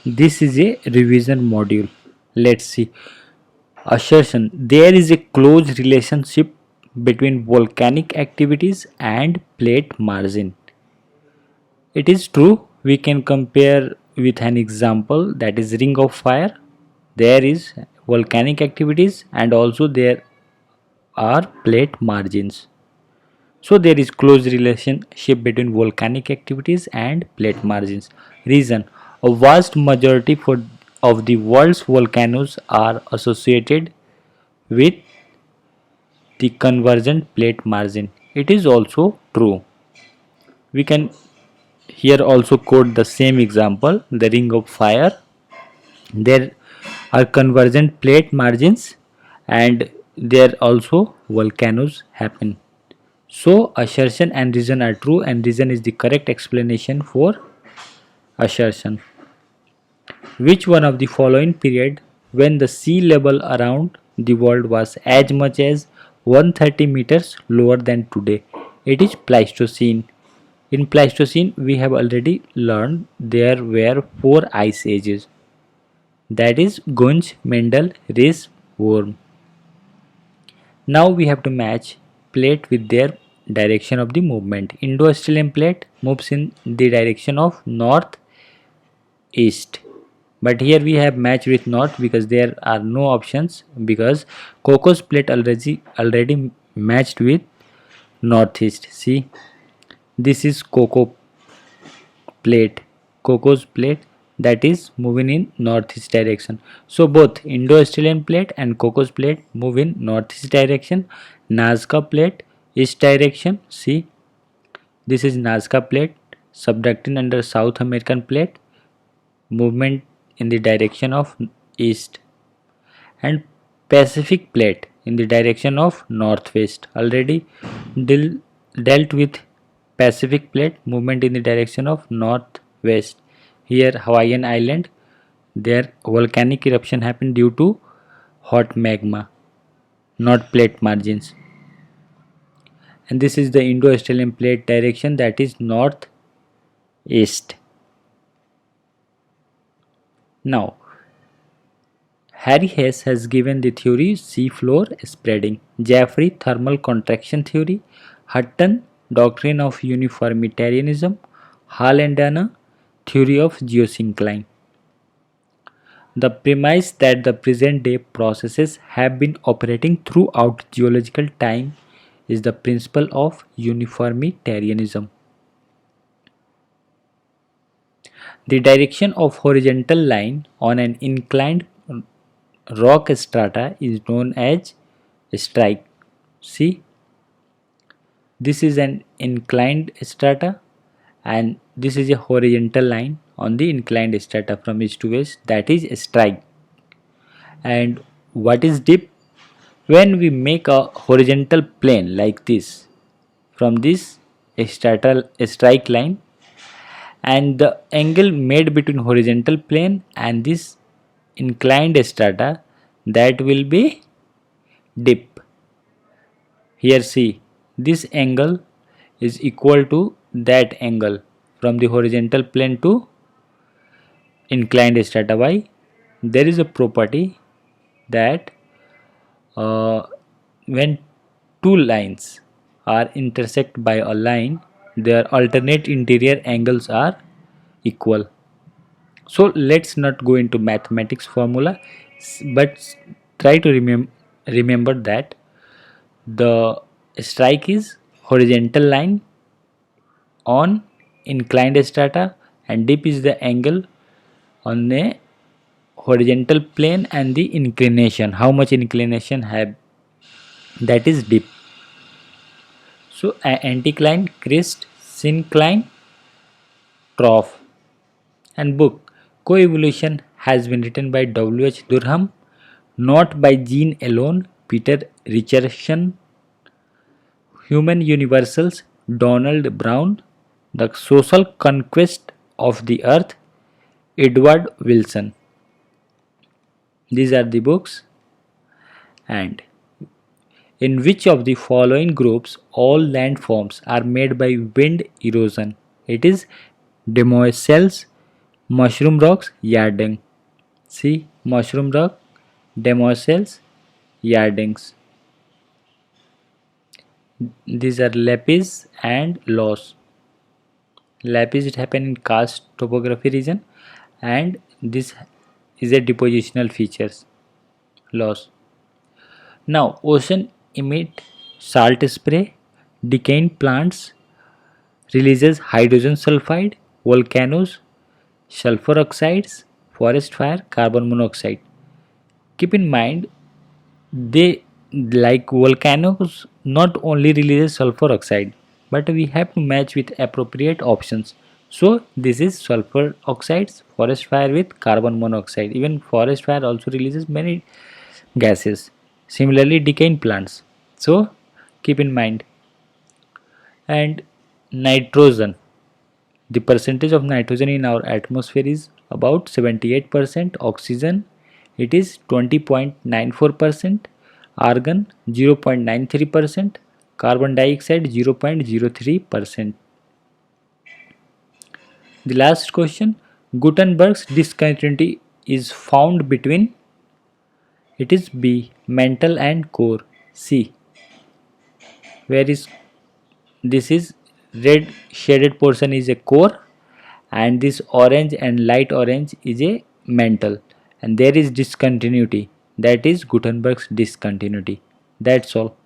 This is a revision module. Let's see. Assertion: there is a close relationship between volcanic activities and plate margin. It is true. We can compare with an example, that is ring of fire. There is volcanic activities and also there are plate margins. So there is close relationship between volcanic activities and plate margins. Reason: a vast majority of the world's volcanoes are associated with the convergent plate margin. It is also true. We can here also quote the same example, the ring of fire. There are convergent plate margins and there also volcanoes happen. So assertion and reason are true, and reason is the correct explanation for assertion. Which one of the following period when the sea level around the world was as much as 130 meters lower than today? It is Pleistocene. In Pleistocene, we have already learned there were four ice ages. That is Gunj, Mendel, Reis, Worm. Now we have to match plate with their direction of the movement. Indo-Australian plate moves in the direction of north east, but here we have matched with north because there are no options, because Cocos plate already matched with northeast. See, this is plate Cocos plate that is moving in northeast direction. So both Indo-Australian plate and Cocos plate move in northeast direction. Nazca plate east direction. See, this is Nazca plate subducting under South American plate, movement in the direction of east, and Pacific plate in the direction of northwest. Already deal, dealt with Pacific plate movement in the direction of northwest. Here Hawaiian Island, their volcanic eruption happened due to hot magma, not plate margins. And this is the Indo-Australian plate direction, that is northeast. Now Harry Hess has given the theory seafloor spreading, Jeffrey thermal contraction theory, Hutton doctrine of uniformitarianism, Hall and Dana theory of geosyncline. The premise that the present day processes have been operating throughout geological time is the principle of uniformitarianism. The direction of horizontal line on an inclined rock strata is known as strike. See, this is an inclined strata and this is a horizontal line on the inclined strata from east to west, that is strike. And what is dip? When we make a horizontal plane like this from this strike line, and the angle made between horizontal plane and this inclined strata, that will be dip. Here see, this angle is equal to that angle from the horizontal plane to inclined strata. Why? There is a property that uh, when two lines are intersect by a line, their alternate interior angles are equal. So let's not go into mathematics formula, but try to remember that the strike is horizontal line on inclined strata and dip is the angle on a horizontal plane and the inclination, how much inclination have, that is dip. So anticline, crest, syncline, trough. And book Coevolution has been written by W.H. Durham, not by Jean alone, Peter Richardson, Human Universals, Donald Brown, The Social Conquest of the Earth, Edward Wilson. These are the books. And in which of the following groups all landforms are made by wind erosion? It is Demoiselles, Mushroom rocks, Yardang. C. Mushroom rock, Demoiselles, Yardings. These are lapis and loess. Lapis it happen in karst topography region, and this is a depositional features. Loess. Now ocean emit salt spray, decaying plants releases hydrogen sulfide, volcanoes, sulfur oxides, forest fire, carbon monoxide. Keep in mind they like volcanoes not only releases sulfur oxide, but we have to match with appropriate options. So this is sulfur oxides, forest fire with carbon monoxide. Even forest fire also releases many gases. Similarly decaying plants. So keep in mind. And nitrogen, the percentage of nitrogen in our atmosphere is about 78%, oxygen it is 20.94%, argon 0.93%, carbon dioxide 0.03%. The last question, Gutenberg's discontinuity is found between, it is B, mantle and core, C, where is, this is red shaded portion is a core, and this orange and light orange is a mantle, and there is discontinuity, that is Gutenberg's discontinuity. That's all.